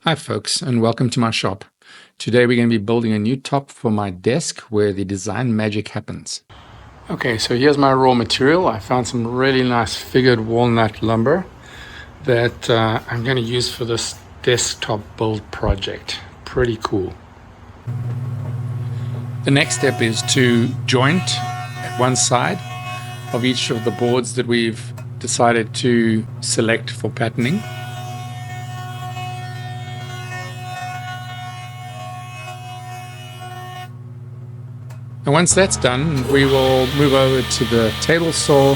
Hi folks, and welcome to my shop. Today we're going to be building a new top for my desk where the design magic happens. Okay, so here's my raw material. I found some really nice figured walnut lumber that I'm going to use for this desktop build project. Pretty cool. The next step is to joint at one side of each of the boards that we've decided to select for patterning. And once that's done, we will move over to the table saw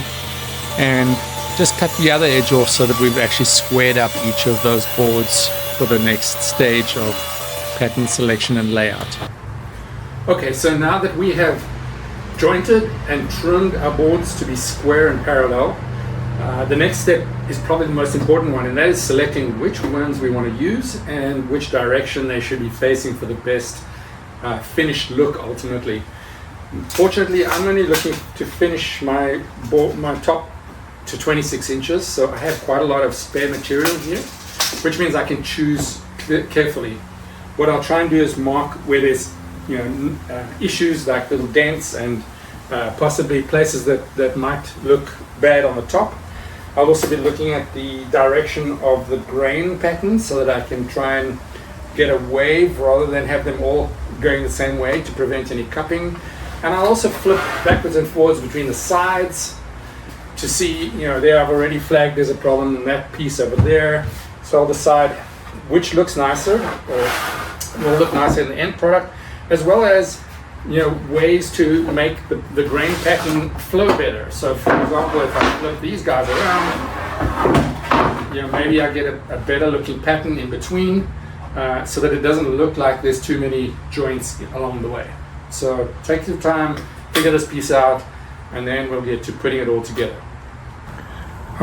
and just cut the other edge off so that we've actually squared up each of those boards for the next stage of pattern selection and layout. Okay, so now that we have jointed and trimmed our boards to be square and parallel, the next step is probably the most important one, and that is selecting which ones we want to use and which direction they should be facing for the best finished look ultimately. Fortunately, I'm only looking to finish my top to 26 inches, so I have quite a lot of spare material here, which means I can choose carefully. What I'll try and do is mark where there's issues like little dents and possibly places that might look bad on the top. I'll also be looking at the direction of the grain pattern so that I can try and get a wave rather than have them all going the same way to prevent any cupping. And I'll also flip backwards and forwards between the sides to see, there I've already flagged there's a problem in that piece over there. So I'll decide which looks nicer or will look nicer in the end product, as well as, ways to make the grain pattern flow better. So for example, if I flip these guys around, maybe I get a better looking pattern in between so that it doesn't look like there's too many joints along the way. So take your time, figure this piece out, and then we'll get to putting it all together.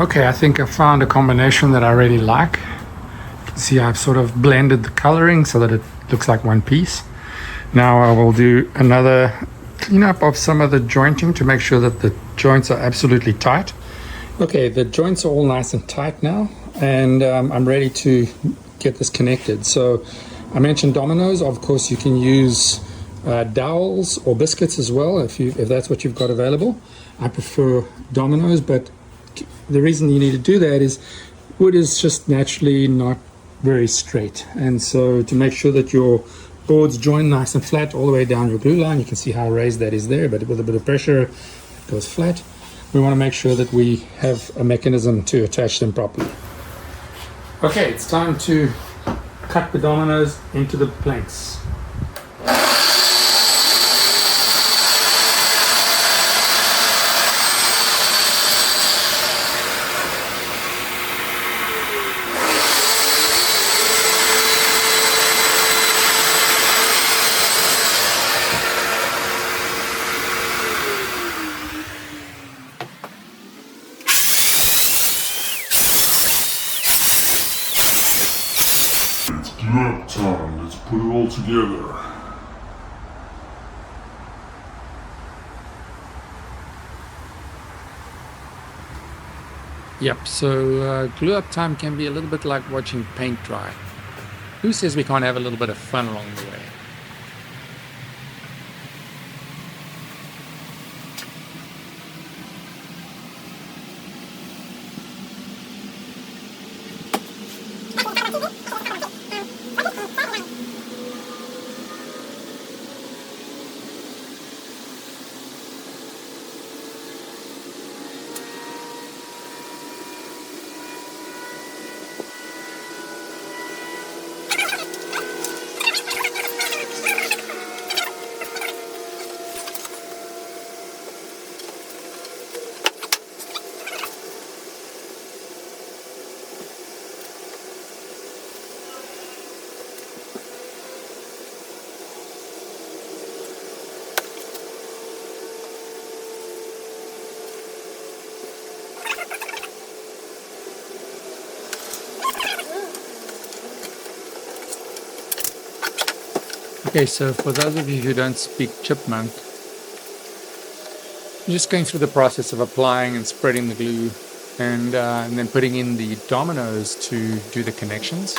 Okay, I think I found a combination that I really like. You can see I've sort of blended the coloring so that it looks like one piece. Now I will do another cleanup of some of the jointing to make sure that the joints are absolutely tight. Okay, the joints are all nice and tight now, and I'm ready to get this connected. So I mentioned dominoes. Of course, you can use dowels or biscuits as well if that's what you've got available. I prefer dominoes, but the reason you need to do that is wood is just naturally not very straight, and so to make sure that your boards join nice and flat all the way down your glue line, you can see how raised that is there, but with a bit of pressure it goes flat. We want to make sure that we have a mechanism to attach them properly. Okay, it's time to cut the dominoes into the planks. Nap time, let's put it all together. Yep, so glue up time can be a little bit like watching paint dry. Who says we can't have a little bit of fun along the way? Okay, so for those of you who don't speak chipmunk, I'm just going through the process of applying and spreading the glue and then putting in the dominoes to do the connections.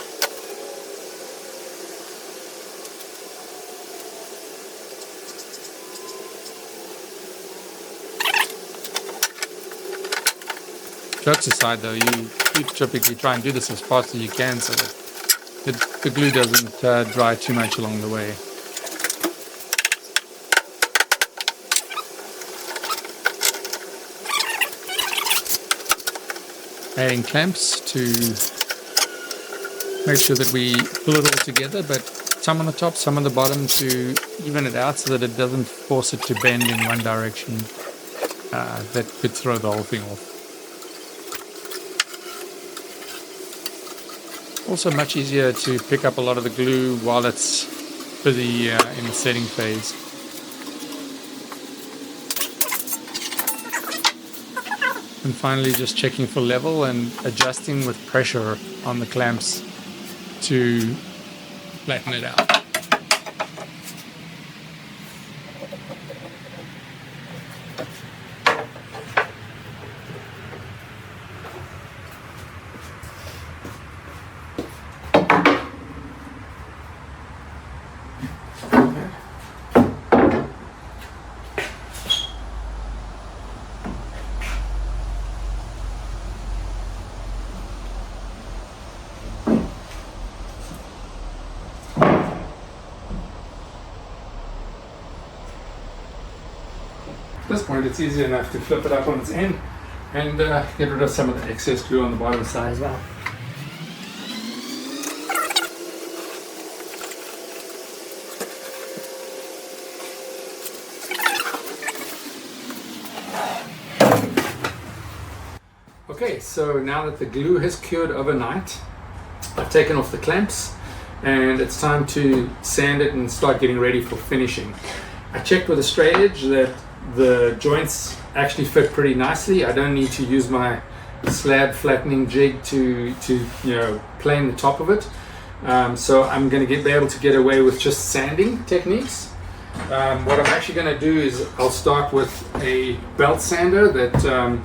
Jokes aside, though, you typically try and do this as fast as you can so that the glue doesn't dry too much along the way. Adding clamps to make sure that we pull it all together, but some on the top, some on the bottom to even it out so that it doesn't force it to bend in one direction. That could throw the whole thing off. Also much easier to pick up a lot of the glue while it's busy in the setting phase. And finally just checking for level and adjusting with pressure on the clamps to flatten it out. At this point, it's easy enough to flip it up on its end and get rid of some of the excess glue on the bottom side as well. Okay, so now that the glue has cured overnight, I've taken off the clamps and it's time to sand it and start getting ready for finishing. I checked with a straight edge that the joints actually fit pretty nicely. I don't need to use my slab flattening jig to plane the top of it. So I'm going to be able to get away with just sanding techniques. What I'm actually going to do is I'll start with a belt sander that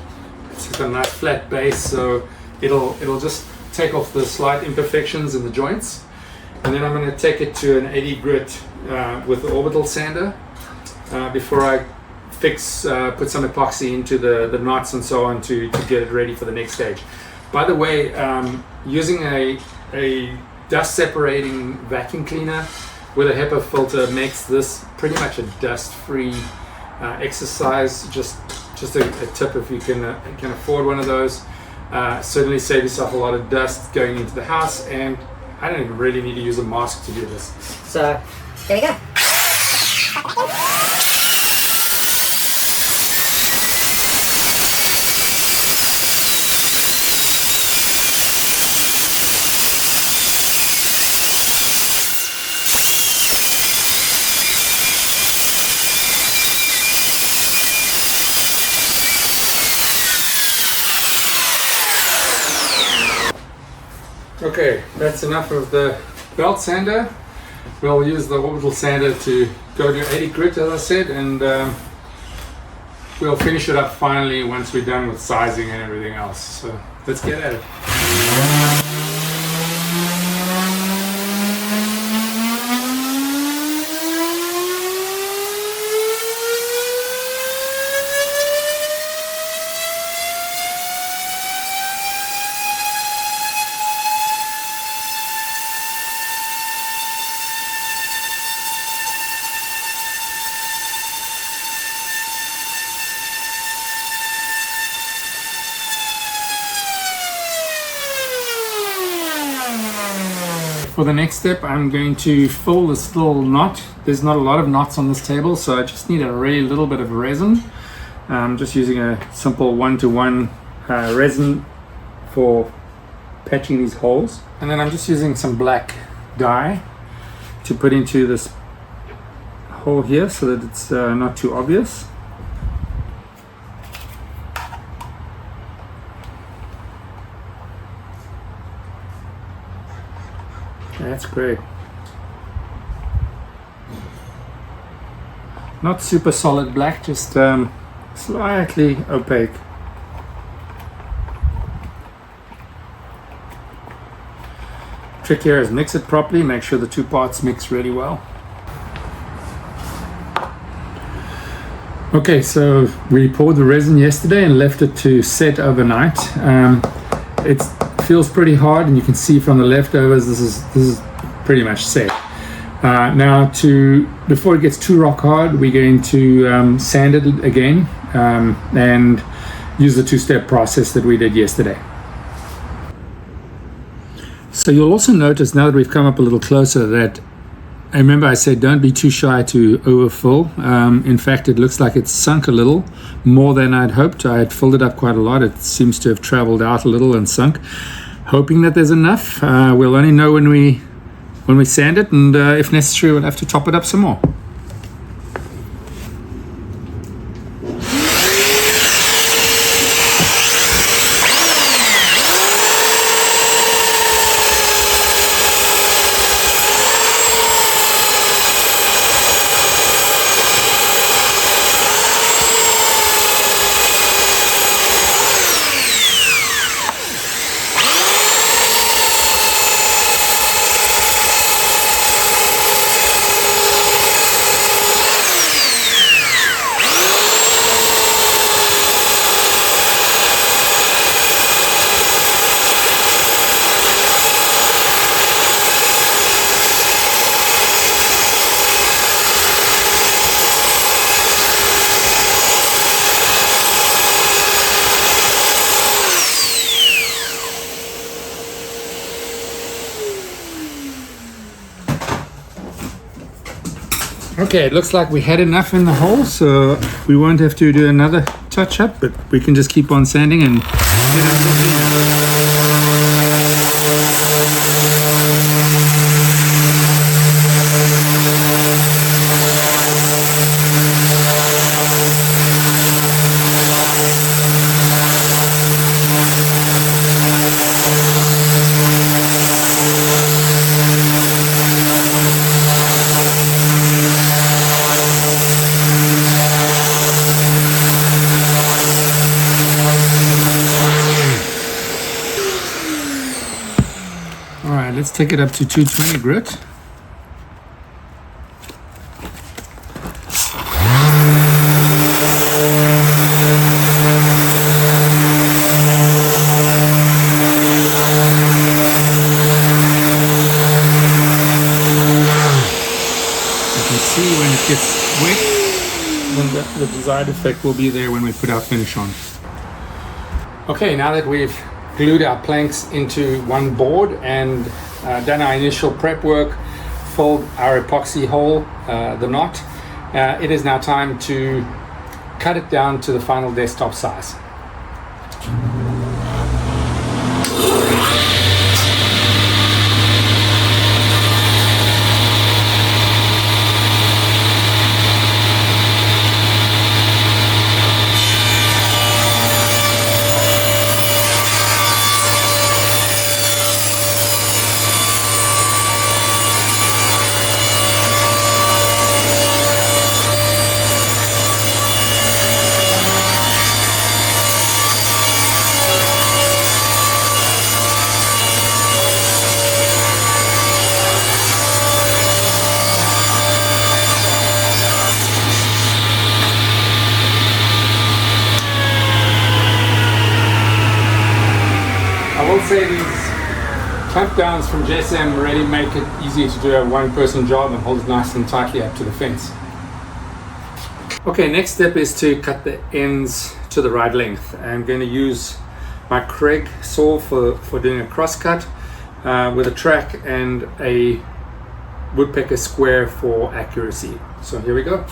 it's got a nice flat base, so it'll just take off the slight imperfections in the joints. And then I'm going to take it to an 80 grit with the orbital sander before I put some epoxy into the knots and so on to get it ready for the next stage. By the way, using a dust separating vacuum cleaner with a HEPA filter makes this pretty much a dust-free exercise. Just a tip if you can afford one of those. Certainly save yourself a lot of dust going into the house, and I don't even really need to use a mask to do this. So there you go. Okay, that's enough of the belt sander. We'll use the orbital sander to go to 80 grit, as I said, and we'll finish it up finally once we're done with sizing and everything else. So let's get at it. For the next step, I'm going to fill this little knot. There's not a lot of knots on this table, so I just need a really little bit of resin. I'm just using a simple 1-to-1 resin for patching these holes. And then I'm just using some black dye to put into this hole here so that it's not too obvious. That's great. Not super solid black, just slightly opaque. Trick here is mix it properly, make sure the two parts mix really well. Okay, so we poured the resin yesterday and left it to set overnight. It feels pretty hard, and you can see from the leftovers this is pretty much set. Now, before it gets too rock hard, we're going to sand it again and use the two-step process that we did yesterday. So you'll also notice now that we've come up a little closer that I remember I said don't be too shy to overfill. In fact, it looks like it's sunk a little more than I'd hoped. I had filled it up quite a lot. It seems to have traveled out a little and sunk. Hoping that there's enough. We'll only know when we sand it, and if necessary, we'll have to top it up some more. Okay, it looks like we had enough in the hole, so we won't have to do another touch-up, but we can just keep on sanding and get Let's take it up to 220 grit. You can see when it gets wet, then the desired effect will be there when we put our finish on. Okay, now that we've glued our planks into one board and done our initial prep work, filled our epoxy hole, the knot, it is now time to cut it down to the final desktop size. I will say these clamp downs from JSM really make it easier to do a one-person job and hold it nice and tightly up to the fence. Okay, next step is to cut the ends to the right length. I'm going to use my Craig saw for doing a cross cut with a track and a woodpecker square for accuracy. So here we go.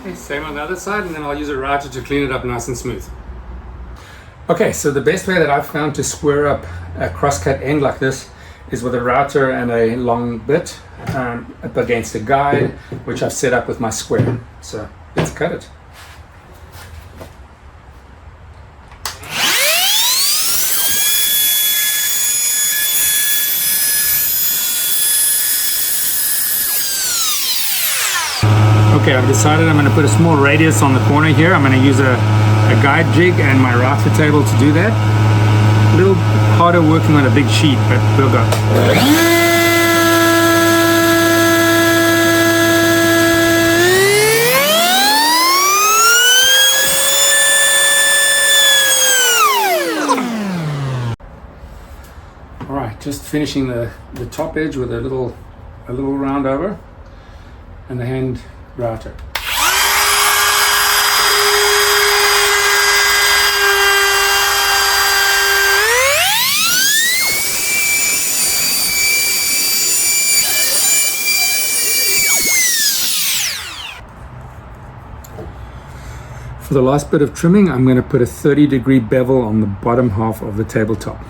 Okay, same on the other side, and then I'll use a router to clean it up nice and smooth. Okay, so the best way that I've found to square up a crosscut end like this is with a router and a long bit up against a guide, which I've set up with my square. So let's cut it. Okay, I've decided I'm going to put a small radius on the corner here. I'm going to use a guide jig and my router table to do that. A little harder working on a big sheet, but we'll go. All right, just finishing the top edge with a little round over and the hand router. For the last bit of trimming, I'm going to put a 30-degree bevel on the bottom half of the tabletop.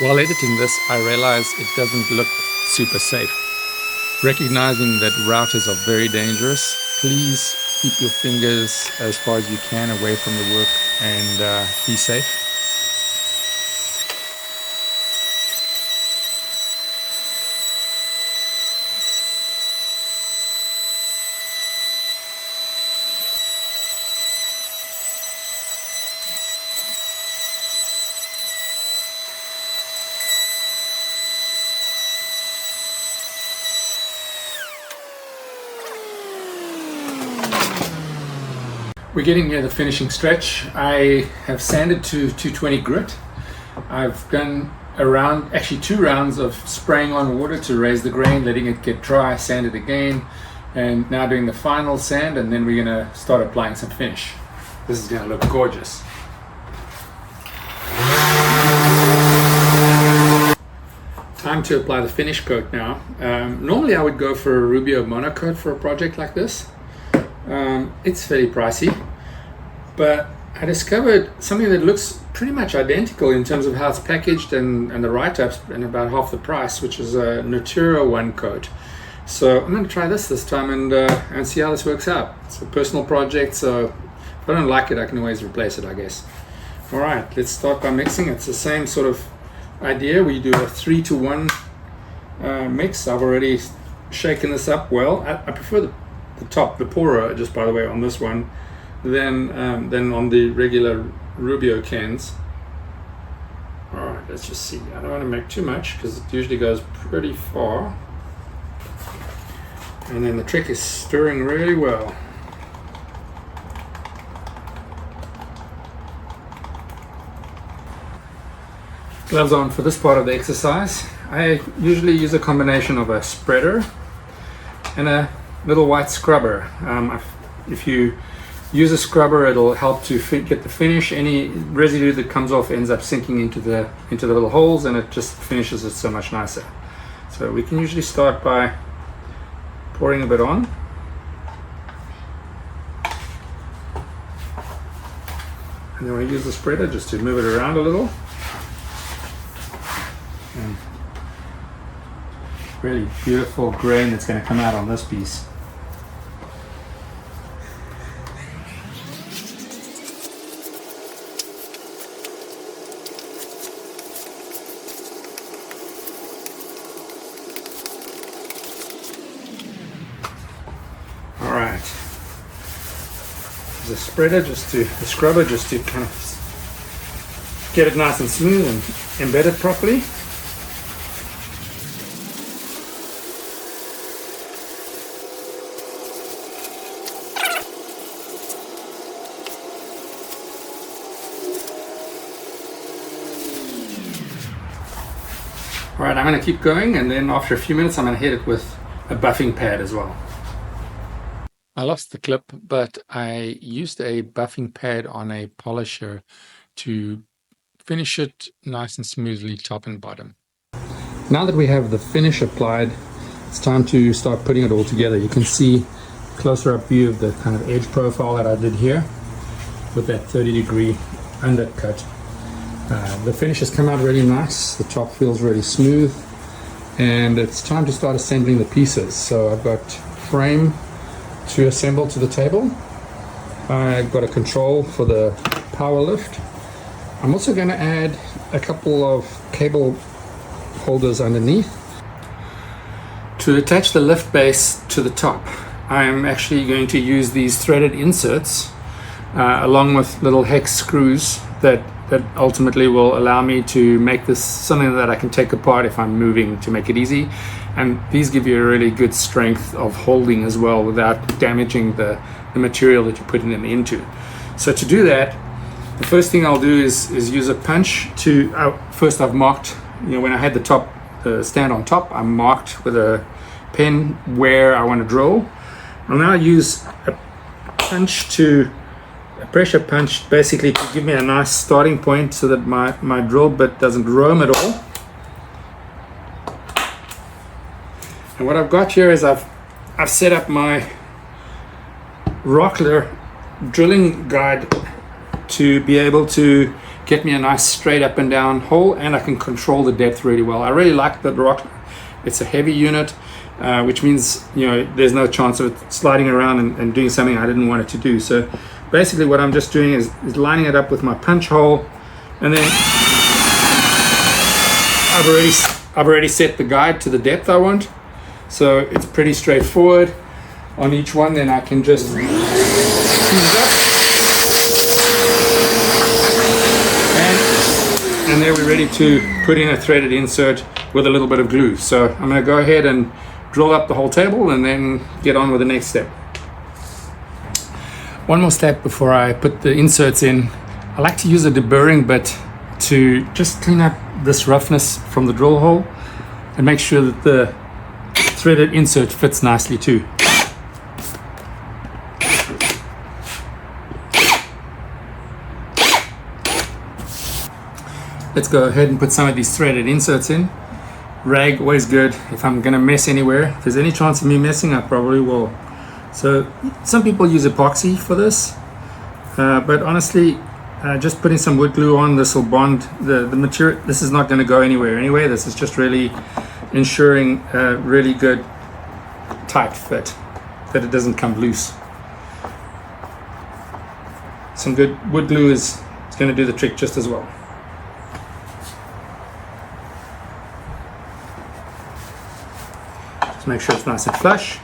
While editing this, I realized it doesn't look super safe. Recognizing that routers are very dangerous, please keep your fingers as far as you can away from the work and be safe. We're getting near the finishing stretch. I have sanded to 220 grit. I've done actually 2 rounds of spraying on water to raise the grain, letting it get dry, sand it again, and now doing the final sand, and then we're gonna start applying some finish. This is gonna look gorgeous. Time to apply the finish coat now. Normally I would go for a Rubio monocoat for a project like this. It's fairly pricey, but I discovered something that looks pretty much identical in terms of how it's packaged and the write-ups, and about half the price, which is a Natura 1 coat. So I'm going to try this time and see how this works out. It's a personal project, so if I don't like it, I can always replace it, I guess. All right, let's start by mixing. It's the same sort of idea. We do a 3-to-1 mix. I've already shaken this up well. I prefer the pourer, just by the way, on this one than on the regular Rubio cans. All right, let's just see. I don't want to make too much because it usually goes pretty far. And then the trick is stirring really well. Gloves on for this part of the exercise. I usually use a combination of a spreader and a little white scrubber. If you use a scrubber, it'll help to get the finish. Any residue that comes off ends up sinking into the little holes, and it just finishes it so much nicer. So we can usually start by pouring a bit on. And then we use the spreader just to move it around a little. And really beautiful grain that's going to come out on this piece. All right. The spreader, the scrubber, just to kind of get it nice and smooth and embed it properly. All right, I'm going to keep going, and then after a few minutes I'm going to hit it with a buffing pad as well. I lost the clip, but I used a buffing pad on a polisher to finish it nice and smoothly top and bottom. Now that we have the finish applied, it's time to start putting it all together. You can see a closer up view of the kind of edge profile that I did here with that 30-degree undercut. The finish has come out really nice. The top feels really smooth, and it's time to start assembling the pieces. So I've got frame to assemble to the table. I've got a control for the power lift. I'm also going to add a couple of cable holders underneath. To attach the lift base to the top, I'm actually going to use these threaded inserts along with little hex screws that ultimately will allow me to make this something that I can take apart if I'm moving, to make it easy. And these give you a really good strength of holding as well without damaging the material that you're putting them into. So to do that, the first thing I'll do is use a punch to, first I've marked, when I had the stand on top, I marked with a pen where I want to drill. I'll now use a pressure punch, basically to give me a nice starting point so that my drill bit doesn't roam at all. And what I've got here is I've set up my Rockler drilling guide to be able to get me a nice straight up and down hole, and I can control the depth really well. I really like the Rockler. It's a heavy unit, which means there's no chance of it sliding around and doing something I didn't want it to do. So basically what I'm just doing is lining it up with my punch hole, and then I've already set the guide to the depth I want, so it's pretty straightforward on each one. Then I can just heat it up, and there we're ready to put in a threaded insert with a little bit of glue. So I'm going to go ahead and drill up the whole table and then get on with the next step. One more step before I put the inserts in. I like to use a deburring bit to just clean up this roughness from the drill hole and make sure that the threaded insert fits nicely too. Let's go ahead and put some of these threaded inserts in. Rag, always good. If I'm going to mess anywhere, if there's any chance of me messing, I probably will. So some people use epoxy for this, but honestly, just putting some wood glue on, this will bond the material. This is not going to go anywhere anyway. This is just really ensuring a really good tight fit, that it doesn't come loose. Some good wood glue is going to do the trick just as well. Just make sure it's nice and flush.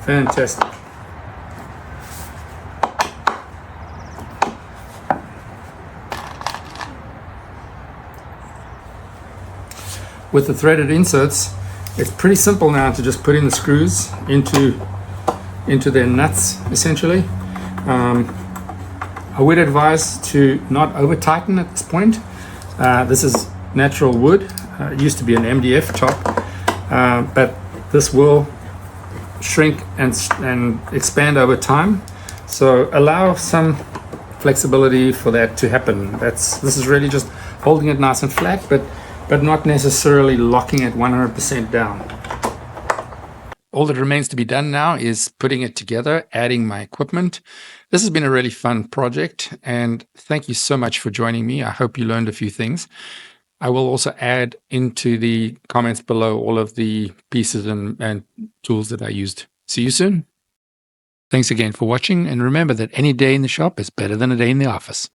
Fantastic. With the threaded inserts, it's pretty simple now to just put in the screws into their nuts, essentially. I would advise to not over tighten at this point. This is natural wood. It used to be an MDF top, but this will shrink and expand over time, so allow some flexibility for that to happen. This is really just holding it nice and flat, but not necessarily locking it 100% down. All that remains to be done now is putting it together, adding my equipment. This has been a really fun project, and thank you so much for joining me. I hope you learned a few things. I will also add into the comments below all of the pieces and tools that I used. See you soon. Thanks again for watching, and remember that any day in the shop is better than a day in the office.